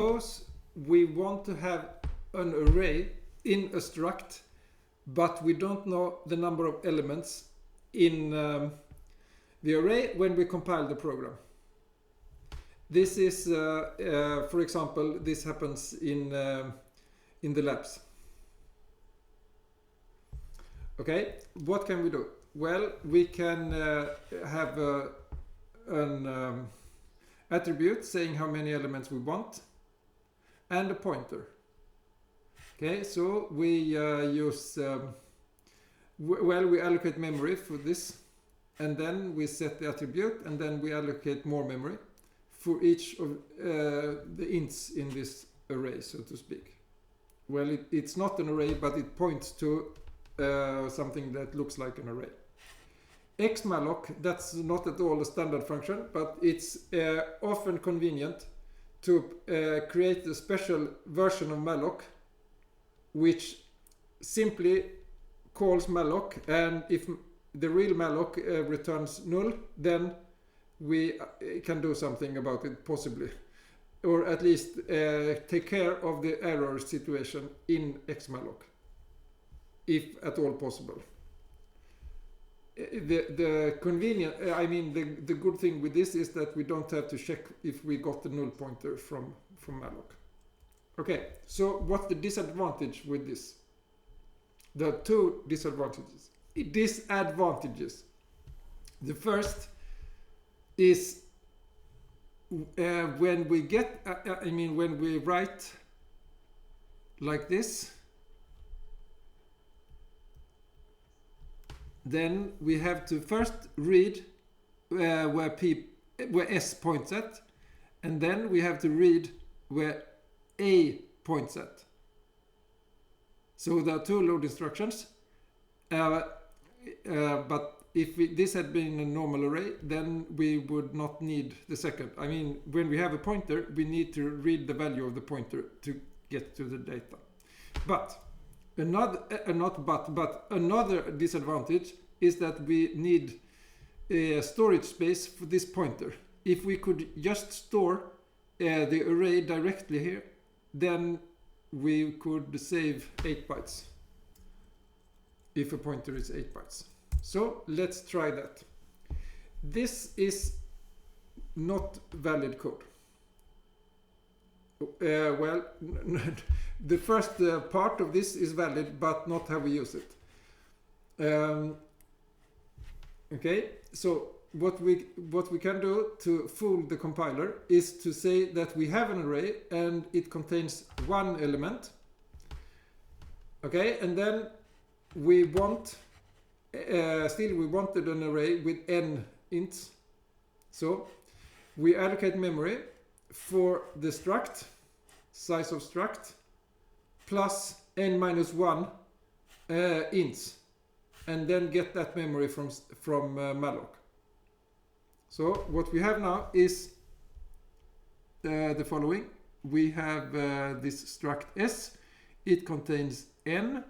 Suppose we want to have an array in a struct, but we don't know the number of elements in the array when we compile the program. This is, for example, this happens in the labs. Okay, what can we do? Well, we can have an attribute saying how many elements we want and a pointer. Okay, so we use, well, we allocate memory for this, and then we set the attribute, and then we allocate more memory for each of the ints in this array, so to speak. Well, it's not an array, but it points to something that looks like an array. Xmalloc, that's not at all a standard function, but it's often convenient to create a special version of malloc which simply calls malloc, and if the real malloc returns null, then we can do something about it, possibly, or at least take care of the error situation in xmalloc, if at all possible. The convenient, I mean, the good thing with this is that we don't have to check if we got the null pointer from malloc. Okay, so what's the disadvantage with this? There are two disadvantages. The first is when we get, when we write like this, then we have to first read where S points at, and then we have to read where A points at. So there are two load instructions, but if this had been a normal array, then we would not need the second. I mean, when we have a pointer, we need to read the value of the pointer to get to the data. But another disadvantage is that we need a storage space for this pointer. If we could just store the array directly here, then we could save 8 bytes if a pointer is 8 bytes. So let's try that. This is not valid code. Well, the first part of this is valid, but not how we use it. Okay, so what we can do to fool the compiler is to say that we have an array and it contains one element. Okay, and then we want still we wanted an array with n ints. So we allocate memory for the struct, size of struct, plus n minus 1 ints, and then get that memory from malloc. So what we have now is the following. We have this struct S. It contains n.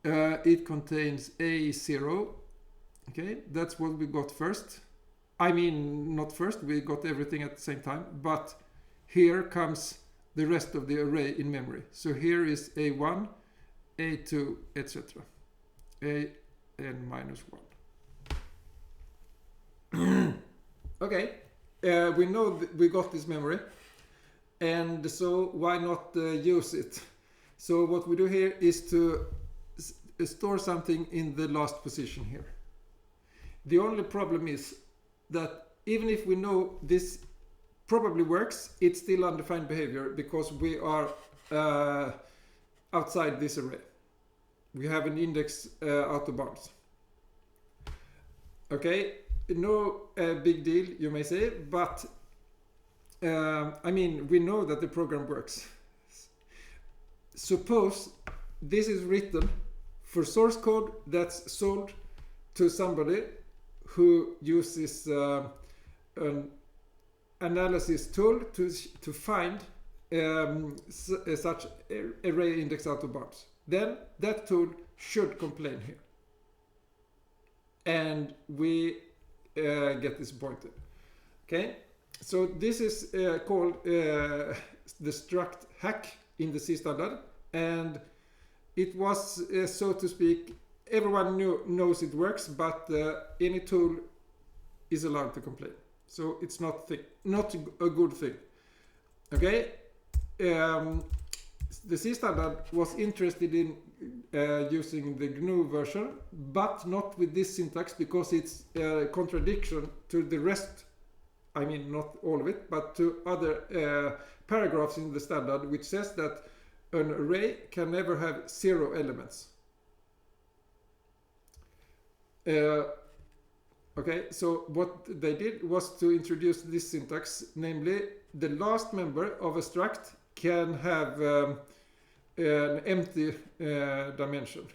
It contains A0. Okay, that's what we got first. I mean, not first, we got everything at the same time, but here comes the rest of the array in memory. So here is A1, A2, etc. A n minus 1. Okay, we know that we got this memory, and so why not use it? So what we do here is to store something in the last position here. The only problem is that even if we know this probably works, it's still undefined behavior because we are outside this array. We have an index out of bounds. Okay, no big deal, you may say, but I mean, we know that the program works. Suppose this is written for source code that's sold to somebody who uses an analysis tool to find such array index out of bounds. Then that tool should complain here, and we get disappointed. Okay, So this is called the struct hack in the C standard, and it was, so to speak, everyone knows it works, but any tool is allowed to complain. So it's not a good thing. Okay, the C standard was interested in using the GNU version, but not with this syntax, because it's a contradiction to the rest. I mean, not all of it, but to other paragraphs in the standard, which says that an array can never have 0 elements. Okay, so what they did was to introduce this syntax, namely the last member of a struct can have an empty dimension.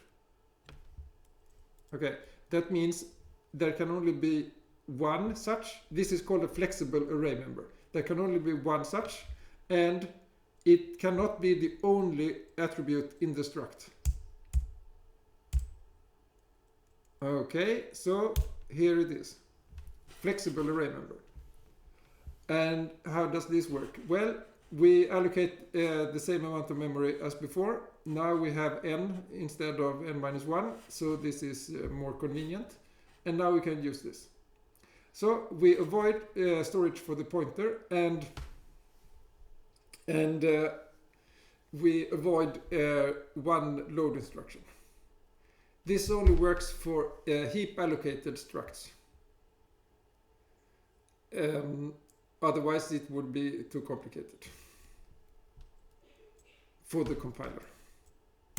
Okay, that means there can only be one such. This is called a flexible array member. There can only be one such, and it cannot be the only attribute in the struct. Okay, so here it is, flexible array member. And how does this work? Well, we allocate the same amount of memory as before. Now we have n instead of n-1, so this is more convenient. And now we can use this. So we avoid storage for the pointer, and we avoid one load instruction. This only works for heap allocated structs. Otherwise it would be too complicated for the compiler.